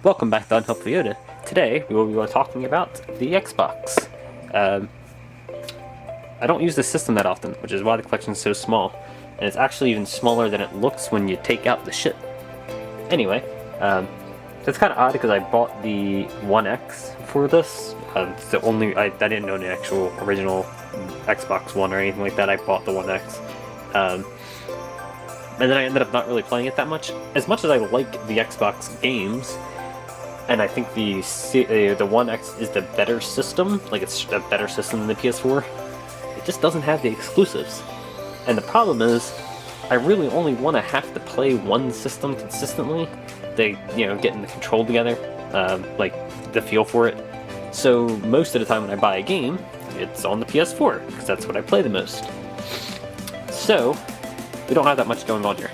Welcome back to Unhelpful Yoda. Today we will be talking about the Xbox. I don't use the system that often, which is why the collection is so small, and it's actually even smaller than it looks when you take out the ship. Anyway, it's kind of odd because I bought the One X for this. It's the only I didn't own the actual original Xbox One or anything like that. I bought the One X. And then I ended up not really playing it that much. As much as I like the Xbox games, and I think the One X is the better system, like it's a better system than the PS4, it just doesn't have the exclusives. And the problem is, I really only want to have to play one system consistently. Getting the control together, like the feel for it. So most of the time when I buy a game, it's on the PS4, because that's what I play the most. So, we don't have that much going on here.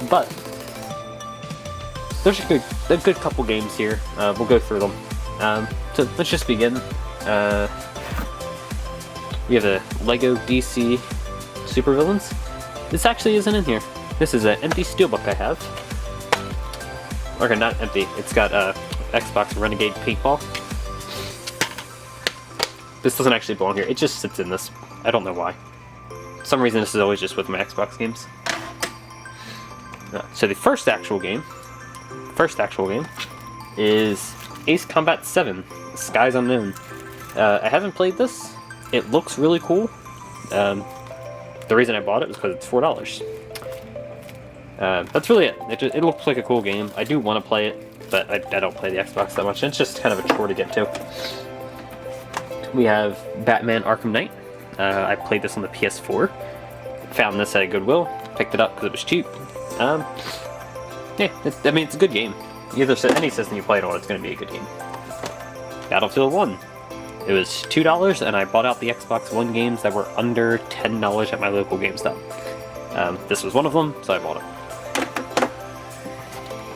But there's a good couple games here. We'll go through them. So let's just begin. We have the Lego DC Supervillains. This actually isn't in here. This is an empty steelbook I have. Okay, not empty. It's got Xbox Renegade Paintball. This doesn't actually belong here. It just sits in this. I don't know why. For some reason this is always just with my Xbox games. So the first actual game is Ace Combat 7, Skies Unknown. I haven't played this. It looks really cool. The reason I bought it was because it's $4. That's really it. It looks like a cool game. I do want to play it, but I don't play the Xbox that much. It's just kind of a chore to get to. We have Batman Arkham Knight. I played this on the PS4. Found this at a Goodwill. Picked it up because it was cheap. It's a good game. Any system you play it on, it's going to be a good game. Battlefield 1. It was $2, and I bought out the Xbox One games that were under $10 at my local GameStop. This was one of them, so I bought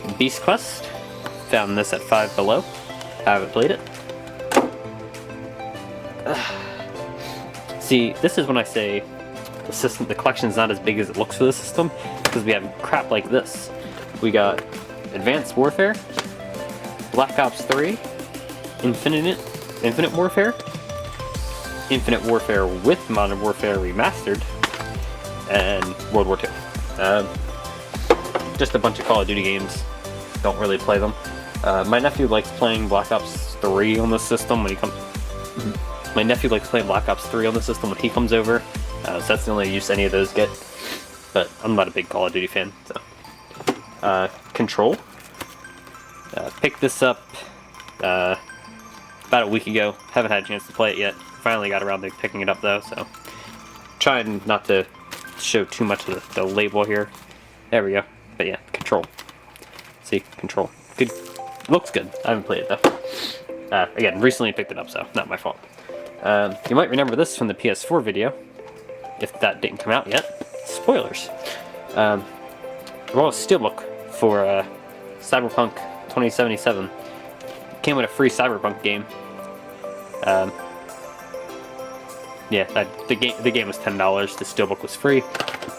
it. Beast Quest. Found this at Five Below. I haven't played it. See, this is when I say the collection's not as big as it looks for the system, because we have crap like this. We got Advanced Warfare, Black Ops 3, Infinite Warfare, Infinite Warfare with Modern Warfare Remastered, and World War II. Just a bunch of Call of Duty games. Don't really play them. My nephew likes playing Black Ops 3 on the system when he comes. My nephew likes playing Black Ops 3 on the system when he comes over. So that's the only use any of those get. But I'm not a big Call of Duty fan. So, Control. Picked this up about a week ago. Haven't had a chance to play it yet. Finally got around to picking it up though. So trying not to show too much of the label here. There we go. But yeah, Control. See, Control. Good. Looks good. I haven't played it though. Again, recently picked it up, so not my fault. You might remember this from the PS4 video, if that didn't come out yet. Spoilers. Well, a steelbook for Cyberpunk 2077. Came with a free Cyberpunk game. The game was $10. The steelbook was free.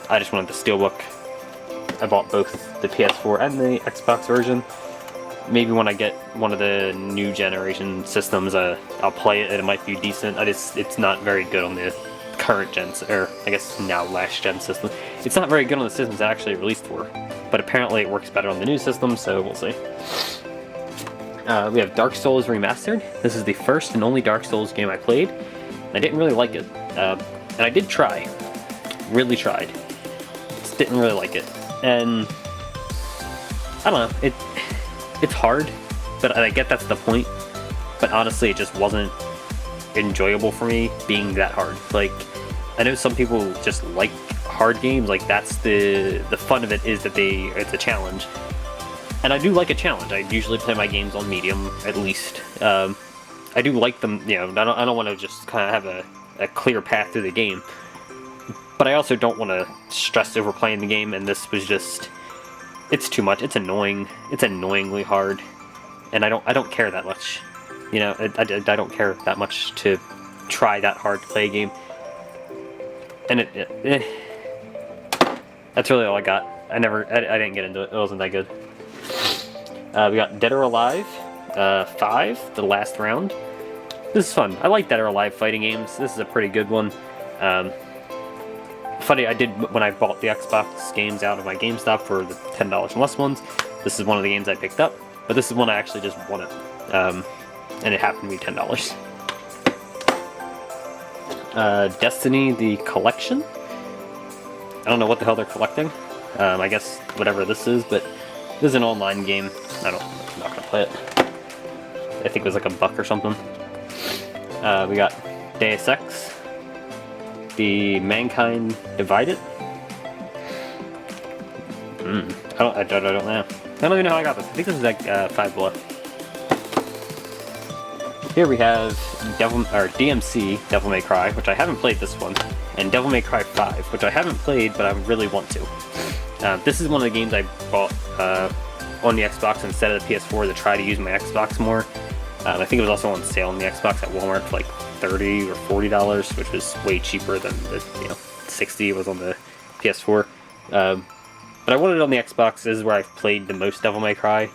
I just wanted the steelbook. I bought both the PS4 and the Xbox version. Maybe when I get one of the new generation systems, I'll play it and it might be decent. It's not very good on the current gen, or I guess now last gen system. It's not very good on the systems that actually released for, but apparently it works better on the new system, so we'll see. We have Dark Souls Remastered. This is the first and only Dark Souls game I played. I didn't really like it, and I did try. Really tried. Just didn't really like it, and I don't know. It's hard, but I get that's the point. But honestly, it just wasn't enjoyable for me being that hard. Like, I know some people just like hard games. Like, that's the fun of it, is that it's a challenge. And I do like a challenge. I usually play my games on medium, at least. I do like them. I don't want to just kind of have a clear path through the game. But I also don't want to stress over playing the game. And this was just. It's too much. It's annoying. It's annoyingly hard, and I don't care that much. I don't care that much to try that hard to play a game. And that's really all I got. I didn't get into it. It wasn't that good. We got Dead or Alive 5, the last round. This is fun. I like Dead or Alive fighting games. This is a pretty good one. Funny, I did when I bought the Xbox games out of my GameStop for the $10 and less ones. This is one of the games I picked up, but this is one I actually just won it, and it happened to be $10. Destiny the Collection. I don't know what the hell they're collecting. I guess whatever this is, but this is an online game. I'm not gonna play it. I think it was like $1 or something. We got Deus Ex, the Mankind Divided. I don't know. I don't even know how I got this. I think this is like $5 below. Here we have DMC, Devil May Cry, which I haven't played this one, and Devil May Cry 5, which I haven't played, but I really want to. This is one of the games I bought on the Xbox instead of the PS4 to try to use my Xbox more. I think it was also on sale on the Xbox at Walmart for like $30 or $40, which was way cheaper than the $60 was on the PS4. But I wanted it on the Xbox. This is where I've played the most Devil May Cry.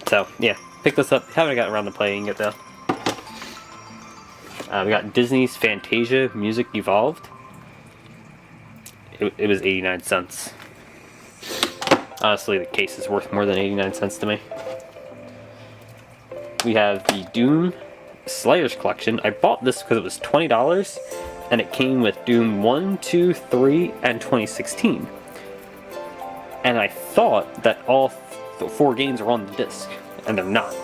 So yeah, pick this up. Haven't gotten around to playing it though. We got Disney's Fantasia Music Evolved. It was 89 cents. Honestly, the case is worth more than 89 cents to me. We have the Doom Slayers Collection. I bought this because it was $20, and it came with Doom 1, 2, 3, and 2016. And I thought that all 4 games are on the disc, and they're not.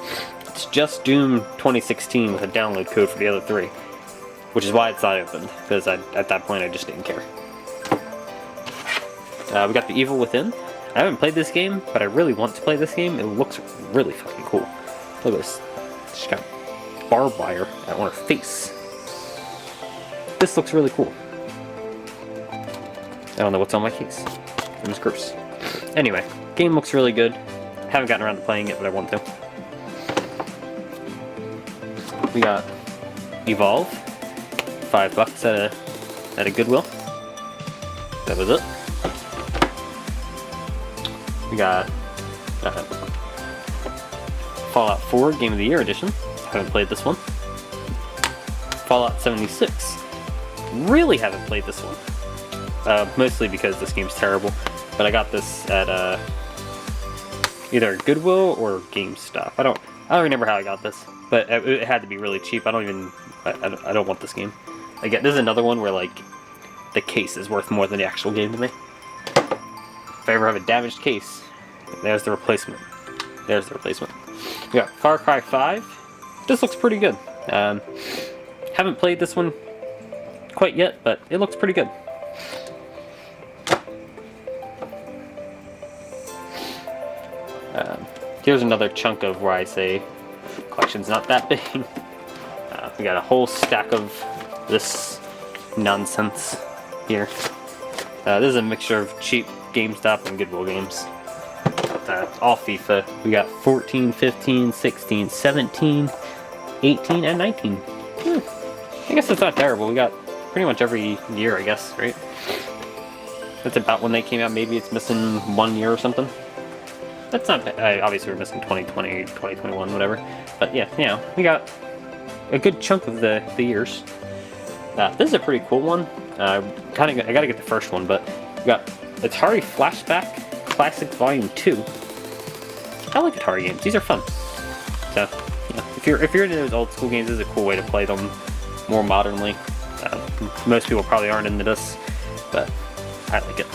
It's just Doom 2016 with a download code for the other 3, which is why it's not opened, because at that point I just didn't care. We got The Evil Within. I haven't played this game, but I really want to play this game. It looks really fucking cool. Look at this. She's got barbed wire on her face. This looks really cool. I don't know what's on my case. It was gross. Anyway, game looks really good. Haven't gotten around to playing it, but I want to. We got Evolve. $5 at a Goodwill. That was it. We got Fallout 4 Game of the Year Edition. Haven't played this one. Fallout 76. Really haven't played this one. Mostly because this game's terrible. But I got this at either Goodwill or GameStop. I don't remember how I got this, but it had to be really cheap. I don't want this game. Again, this is another one where like the case is worth more than the actual game to me. If I ever have a damaged case, there's the replacement. There's the replacement. We got Far Cry 5. This looks pretty good. Haven't played this one quite yet, but it looks pretty good. Here's another chunk of where I say collection's not that big. We got a whole stack of this nonsense here. This is a mixture of cheap GameStop and Goodwill games. All FIFA. We got 14, 15, 16, 17, 18, and 19. I guess it's not terrible. We got pretty much every year, I guess, right? That's about when they came out. Maybe it's missing 1 year or something. That's not bad. Obviously, we're missing 2020, 2021, whatever. But yeah, we got a good chunk of the years. This is a pretty cool one. I gotta get the first one, but we got Atari Flashback Classic Volume 2. I like Atari games. These are fun. So, if you're into those old school games, this is a cool way to play them more modernly. Most people probably aren't into this, but I like it.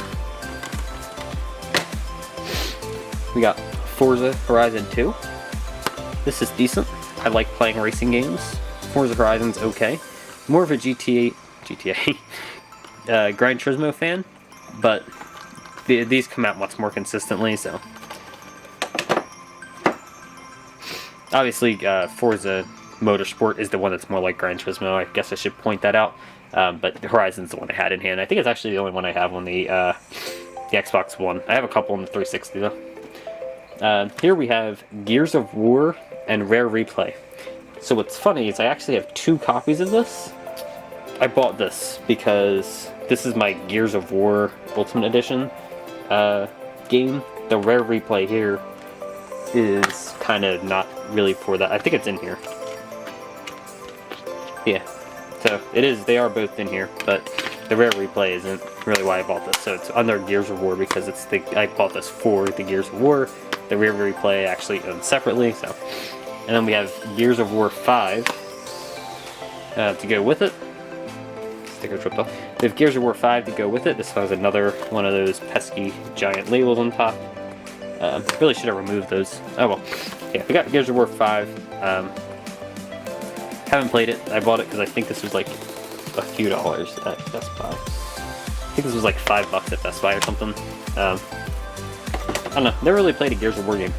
We got Forza Horizon 2. This is decent. I like playing racing games. Forza Horizon's okay. More of a GTA Gran Turismo fan, but these come out much more consistently, so. Obviously, Forza Motorsport is the one that's more like Gran Turismo. I guess I should point that out. But Horizon's the one I had in hand. I think it's actually the only one I have on the Xbox One. I have a couple on the 360 though. Here we have Gears of War and Rare Replay. So what's funny is I actually have 2 copies of this. I bought this because this is my Gears of War Ultimate Edition game, the rare replay here is kind of not really for that. I think it's in here. Yeah, so it is. They are both in here, but the rare replay isn't really why I bought this. So it's under Gears of War because it's I bought this for the Gears of War. The rare replay actually owned separately. So, and then we have Gears of War 5 to go with it. Sticker ripped off. We have Gears of War 5 to go with it. This was another one of those pesky giant labels on top. Really should have removed those. Oh well. Yeah, we got Gears of War 5. Haven't played it. I bought it because I think this was like a few dollars at Best Buy. I think this was like $5 at Best Buy or something. I don't know. Never really played a Gears of War game.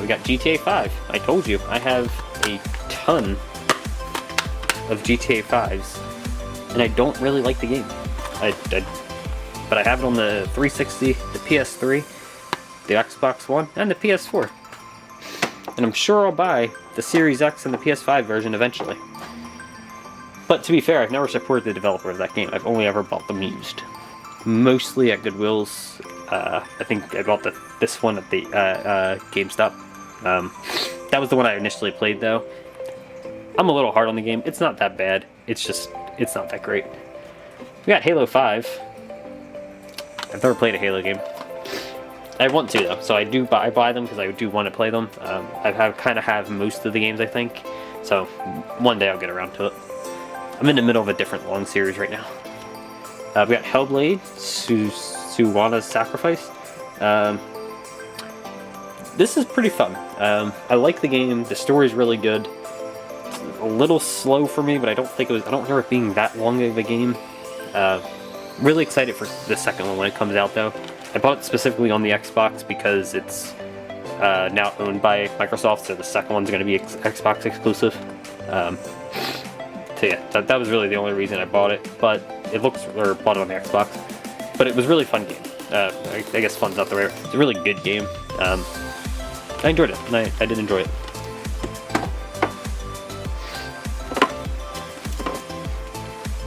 We got GTA 5. I told you. I have a ton of GTA 5s, and I don't really like the game. But I have it on the 360, the PS3, the Xbox One, and the PS4. And I'm sure I'll buy the Series X and the PS5 version eventually. But to be fair, I've never supported the developer of that game. I've only ever bought them used. Mostly at Goodwill's. I think I bought this one at the GameStop. That was the one I initially played though. I'm a little hard on the game. It's not that bad. It's just, it's not that great. We got Halo 5. I've never played a Halo game. I want to though, so I buy them because I do want to play them. I kind of have most of the games, I think, so one day I'll get around to it. I'm in the middle of a different long series right now. We got Hellblade, Suwana's Sacrifice. This is pretty fun. I like the game. The story's really good. It's a little slow for me, but I don't remember it being that long of a game. Really excited for the second one when it comes out though. I bought it specifically on the Xbox because it's now owned by Microsoft, so the second one's going to be Xbox exclusive. So yeah, that was really the only reason I bought it. But it bought it on the Xbox. But it was a really fun game. I guess fun's not the right. It's a really good game. I enjoyed it, and I did enjoy it.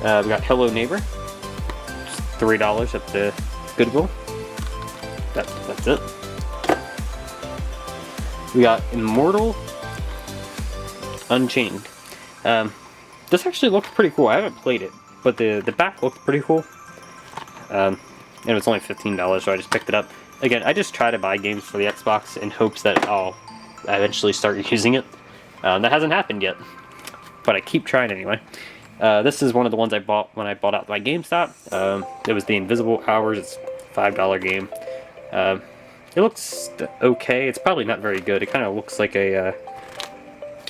We got Hello Neighbor. Just $3 at the Goodwill. That's it. We got Immortal Unchained. This actually looks pretty cool. I haven't played it, but the back looked pretty cool. And it was only $15, so I just picked it up. Again, I just try to buy games for the Xbox in hopes that I'll eventually start using it. That hasn't happened yet, but I keep trying anyway. This is one of the ones I bought when I bought out my GameStop. It was the Invisible Hours. It's a $5 game. It looks okay. It's probably not very good. It kind of looks like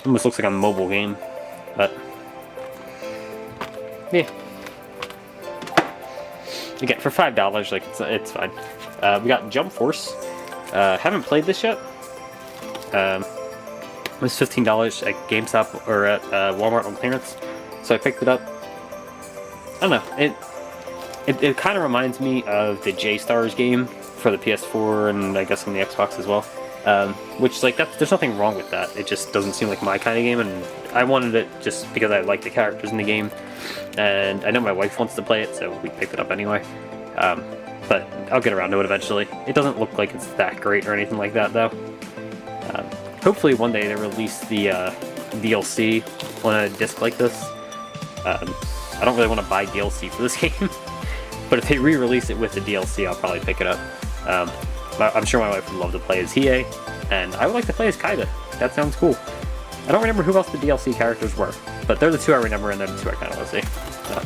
almost looks like a mobile game, but yeah. Again, for $5, like it's fine. We got Jump Force. Haven't played this yet. It was $15 at GameStop or at Walmart on clearance, so I picked it up. I don't know. It kind of reminds me of the J-Stars game for the PS4 and I guess on the Xbox as well. Which, like, there's nothing wrong with that. It just doesn't seem like my kind of game, and I wanted it just because I like the characters in the game. And I know my wife wants to play it, so we picked it up anyway. But I'll get around to it eventually. It doesn't look like it's that great or anything like that, though. Hopefully one day they release the DLC on a disc like this. I don't really want to buy DLC for this game, but if they re-release it with the DLC, I'll probably pick it up. I'm sure my wife would love to play as Hiei, and I would like to play as Kaida. That sounds cool. I don't remember who else the DLC characters were, but they're the two I remember, and they're the two I kind of want to see. So,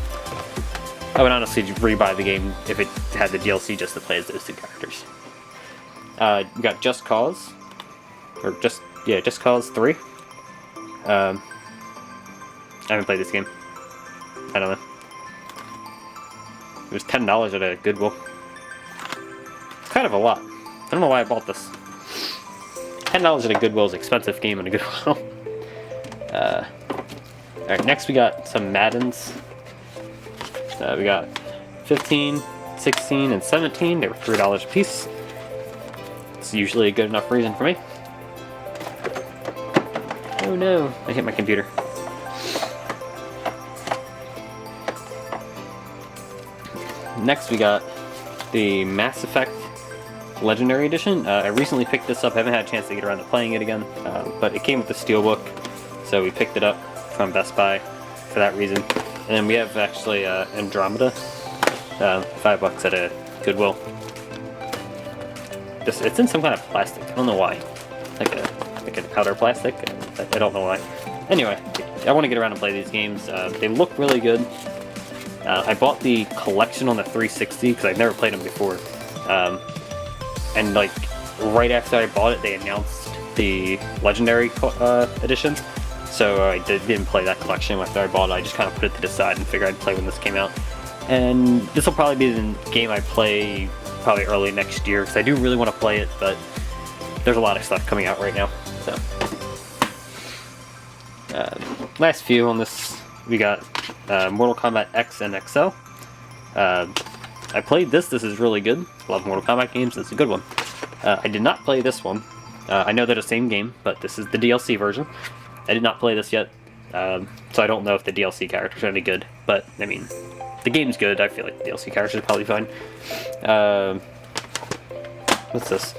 I would honestly re-buy the game if it had the DLC just to play as those two characters. We got Just Cause, or Just Cause 3. I haven't played this game. I don't know. It was $10 at a Goodwill. It's kind of a lot. I don't know why I bought this. $10 at a Goodwill is an expensive game at a Goodwill. Alright, next we got some Maddens. We got 15, 16, and 17. They were $3 a piece. It's usually a good enough reason for me. Oh no, I hit my computer. Next we got the Mass Effect Legendary Edition. I recently picked this up. I haven't had a chance to get around to playing it again, but it came with the Steelbook, so we picked it up from Best Buy for that reason. And then we have actually Andromeda, $5 at a Goodwill. It's in some kind of plastic. I don't know why. Like a powder plastic. I don't know why. Anyway, I want to get around and play these games. They look really good. I bought the collection on the 360 because I've never played them before. And like right after I bought it, they announced the Legendary Edition. So I didn't play that collection after I bought it. I just kind of put it to the side and figured I'd play when this came out. And this will probably be the game I play probably early next year because I do really want to play it, but there's a lot of stuff coming out right now. So last few on this, we got Mortal Kombat X and XL. I played this. This is really good. Love Mortal Kombat games. It's a good one. I did not play this one. I know they're the same game, but this is the DLC version. I did not play this yet, so I don't know if the DLC characters are any good. But I mean, the game's good. I feel like the DLC characters are probably fine. What's this?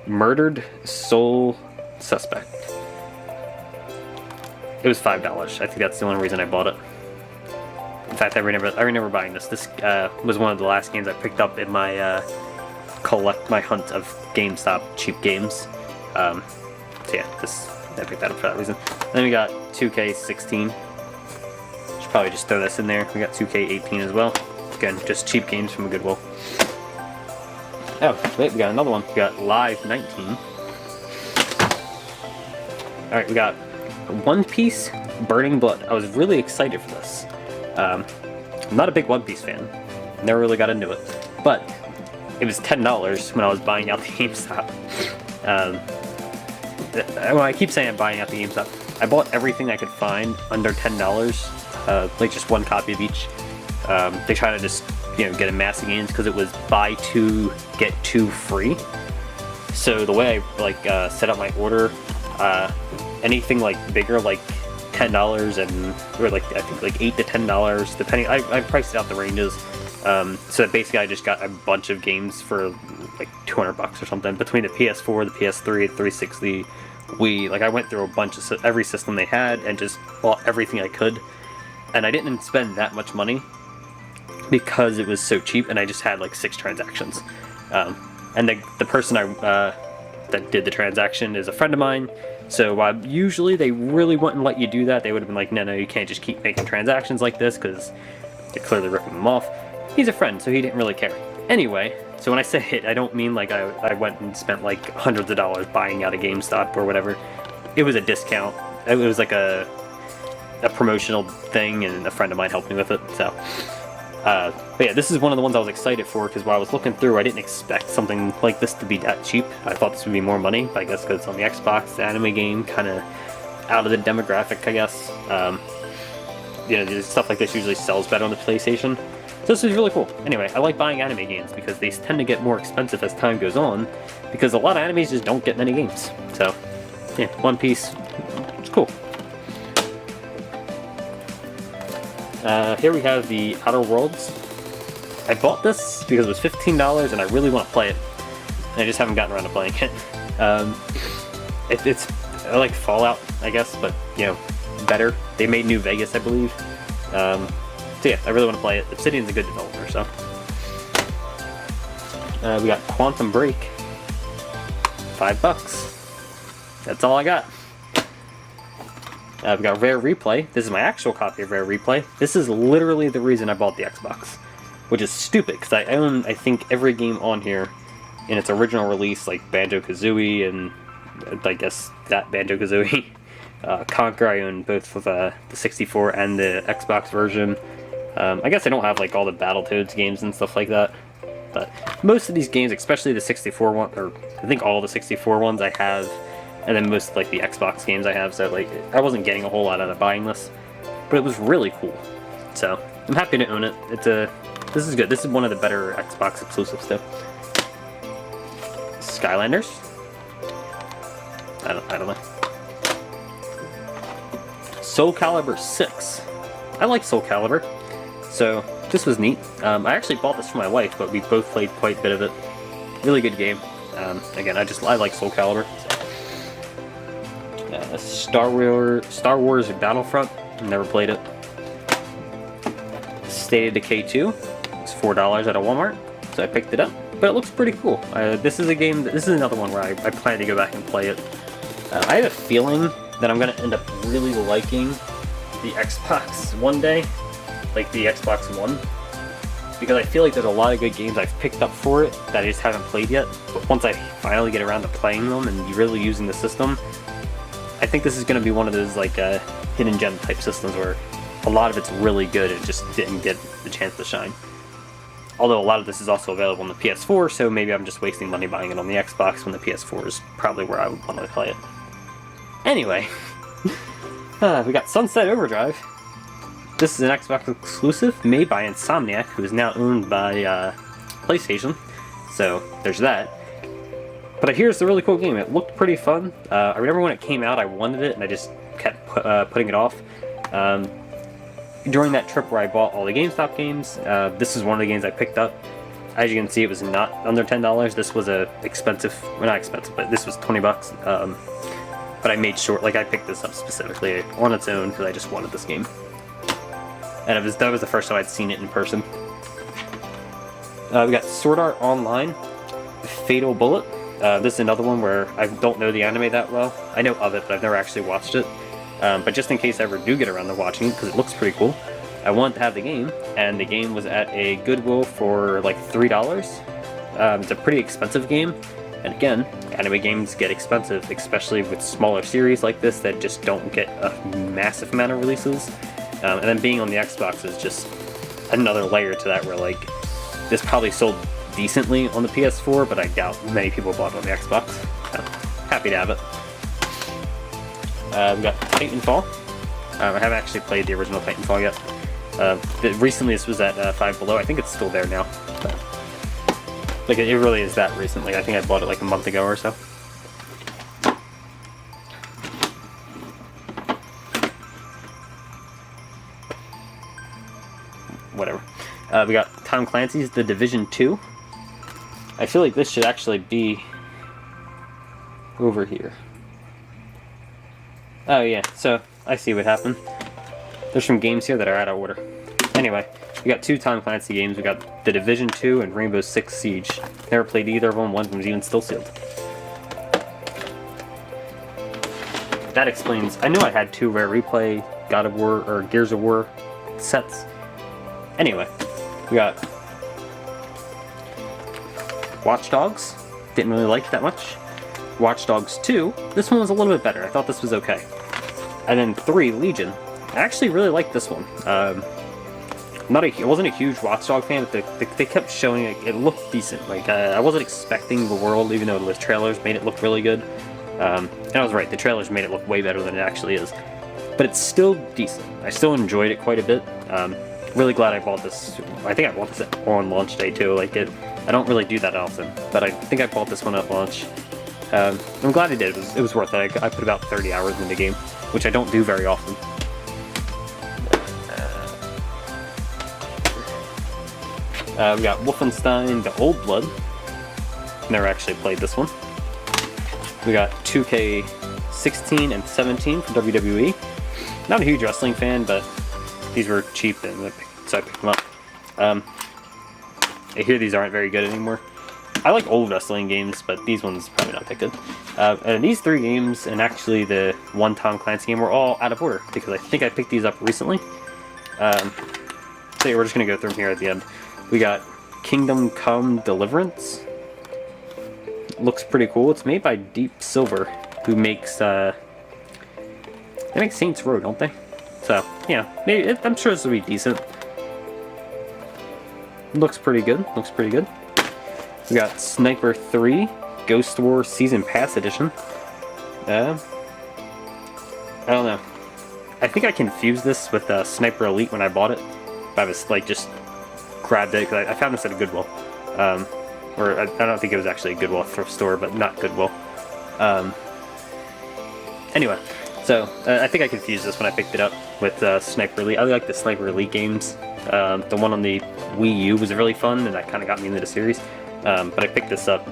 Murdered Soul Suspect. It was $5. I think that's the only reason I bought it. In fact, I remember buying this. This was one of the last games I picked up in my my hunt of GameStop cheap games. So yeah, I picked that up for that reason. Then we got 2K16. Should probably just throw this in there. We got 2K18 as well. Again, just cheap games from Goodwill. Oh, wait, we got another one. We got Live 19. Alright, we got One Piece Burning Blood. I was really excited for this. I'm not a big One Piece fan. Never really got into it. But it was $10 when I was buying out the GameStop. When I keep saying I'm buying out the GameStop, I bought everything I could find under $10, like just one copy of each. They try to just, get a mass of games because it was buy two, get two free. So the way I set up my order, anything bigger, like $10 or I think $8 to $10 depending. I priced it out the ranges. So basically I just got a bunch of games for like $200 or something between the PS4, the PS3, the 360, Wii. I went through a bunch of every system they had and just bought everything I could. And I didn't spend that much money because it was so cheap, and I just had 6 transactions. And the person that did the transaction is a friend of mine. So usually they really wouldn't let you do that. They would have been like, no, you can't just keep making transactions like this because you're clearly ripping them off. He's a friend, so he didn't really care. Anyway, so when I say it, I don't mean I went and spent hundreds of dollars buying out a GameStop or whatever. It was a discount. It was like a promotional thing, and a friend of mine helped me with it. So, but yeah, this is one of the ones I was excited for because while I was looking through, I didn't expect something like this to be that cheap. I thought this would be more money, but I guess because it's on the Xbox, the anime game, kind of out of the demographic, I guess. Stuff like this usually sells better on the PlayStation. So this is really cool. Anyway, I like buying anime games because they tend to get more expensive as time goes on because a lot of animes just don't get many games. So, yeah, One Piece, it's cool. Here we have the Outer Worlds. I bought this because it was $15 and I really want to play it. And I just haven't gotten around to playing it. It's like Fallout, I guess, but, better. They made New Vegas, I believe. So yeah, I really want to play it. Obsidian's a good developer, so. We got Quantum Break. $5. That's all I got. We got Rare Replay. This is my actual copy of Rare Replay. This is literally the reason I bought the Xbox. Which is stupid, because I own, I think, every game on here in its original release, like Banjo-Kazooie and, I guess, that Banjo-Kazooie. Conquer, I own both with the 64 and the Xbox version. I guess I don't have all the Battletoads games and stuff like that, but most of these games, especially the 64 one, or I think all the 64 ones I have, and then most the Xbox games I have. So I wasn't getting a whole lot out of buying this, but it was really cool. So I'm happy to own it. This is good. This is one of the better Xbox exclusives too. Skylanders. I don't know. Soul Calibur 6. I like Soul Calibur, so this was neat. I actually bought this for my wife, but we both played quite a bit of it. really good game. Again, I like Soul Calibur. So. Star Wars Battlefront. Never played it. State of Decay 2. It's $4 at a Walmart, so I picked it up. But it looks pretty cool. This is a game. This is another one where I plan to go back and play it. I have a feeling that I'm gonna end up really liking the Xbox one day, like the Xbox One, because I feel like there's a lot of good games I've picked up for it that I just haven't played yet. But once I finally get around to playing them and really using the system, I think this is gonna be one of those like hidden gem type systems where a lot of it's really good and just didn't get the chance to shine. Although a lot of this is also available on the PS4, so maybe I'm just wasting money buying it on the Xbox when the PS4 is probably where I would want to play it. Anyway, we got Sunset Overdrive. This is an Xbox exclusive made by Insomniac, who is now owned by PlayStation, so there's that. But I hear it's a really cool game. It looked pretty fun. I remember when it came out I wanted it and I just kept putting it off. During that trip where I bought all the GameStop games, this is one of the games I picked up. As you can see, it was not under $10. This was a expensive, well, not expensive, but this was 20 bucks. But I made sure, like I picked this up specifically on its own because I just wanted this game. And that was the first time I'd seen it in person. We got Sword Art Online, Fatal Bullet. This is another one where I don't know the anime that well. I know of it, but I've never actually watched it. But just in case I ever do get around to watching it, because it looks pretty cool, I wanted to have the game, and the game was at a Goodwill for like $3. It's a pretty expensive game, and again, anime games get expensive, especially with smaller series like this that just don't get a massive amount of releases. And then being on the Xbox is just another layer to that, where like, this probably sold decently on the PS4, but I doubt many people bought it on the Xbox. So, happy to have it. We got Peyton Fall. I haven't actually played the original Peyton Fall yet. Recently this was at 5 Below. I think it's still there now. But, like, it really is that recently. I think I bought it like a month ago or so. Whatever. We got Tom Clancy's The Division 2. I feel like this should actually be over here. Oh yeah, so I see what happened. There's some games here that are out of order. Anyway, we got two Tom Clancy games. We got The Division 2 and Rainbow Six Siege. Never played either of them. One of them is even still sealed. That explains. I knew I had two Rare Replay God of War or Gears of War sets. Anyway, we got Watch Dogs. Didn't really like it that much. Watch Dogs 2. This one was a little bit better. I thought this was okay. And then 3, Legion. I actually really liked this one. I wasn't a huge Watch Dogs fan, but they kept showing it looked decent. Like I wasn't expecting the world, even though the trailers made it look really good. And I was right. The trailers made it look way better than it actually is. But it's still decent. I still enjoyed it quite a bit. Really glad I bought this. I think I bought this on launch day too. Like I don't really do that often, but I think I bought this one at launch. I'm glad I did. It was worth it. I put about 30 hours in the game, which I don't do very often. We got Wolfenstein The Old Blood. Never actually played this one. We got 2K16 and 17 from WWE. Not a huge wrestling fan, but these were cheap, and so I picked them up. I hear these aren't very good anymore. I like old wrestling games, but these ones probably not that good. And these 3 games, and actually the one Tom Clancy game, were all out of order, because I think I picked these up recently. So yeah, we're just going to go through them here at the end. We got Kingdom Come Deliverance. Looks pretty cool. It's made by Deep Silver, who makes, they make Saints Row, don't they? So, yeah, maybe, I'm sure this will be decent. Looks pretty good. Looks pretty good. We got Sniper 3, Ghost War Season Pass Edition. I don't know. I think I confused this with Sniper Elite when I bought it. I was like just grabbed it because I found this at a Goodwill. Or I don't think it was actually a Goodwill thrift store, but not Goodwill. Anyway, so I think I confused this when I picked it up with Sniper Elite. I like the Sniper Elite games. The one on the Wii U was really fun, and that kind of got me into the series. but I picked this up.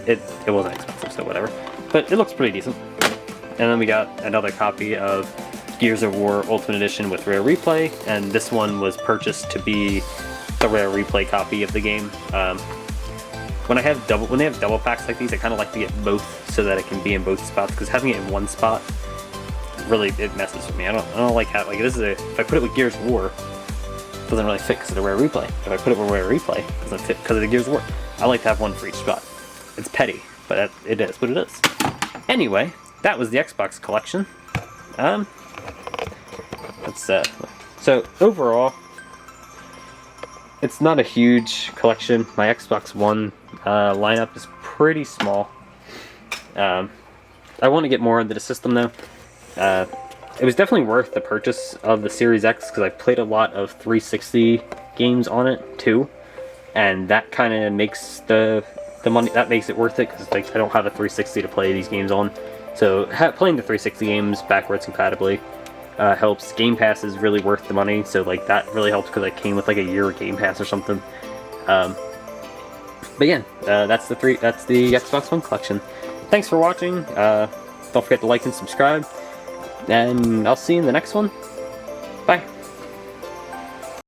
It wasn't expensive, so whatever. But it looks pretty decent. And then we got another copy of Gears of War Ultimate Edition with Rare Replay, and this one was purchased to be the Rare Replay copy of the game. When they have double packs like these, I kind of like to get both so that it can be in both spots, because having it in one spot really, it messes with me. I don't like how, like, this is if I put it with Gears of War, it doesn't really fit because of the Rare Replay. If I put it with Rare Replay, it doesn't fit because of the Gears of War. I like to have one for each spot. It's petty, but it is what it is. Anyway, that was the Xbox collection. So overall, it's not a huge collection. My Xbox One lineup is pretty small. I want to get more into the system though. It was definitely worth the purchase of the Series X because I played a lot of 360 games on it too, and that kind of makes the money, that makes it worth it, because like I don't have a 360 to play these games on. So playing the 360 games backwards compatibly helps. Game Pass is really worth the money, so like that really helps because I came with like a year of Game Pass or something. But yeah, that's the Xbox One collection. Thanks for watching. Don't forget to like and subscribe, and I'll see you in the next one.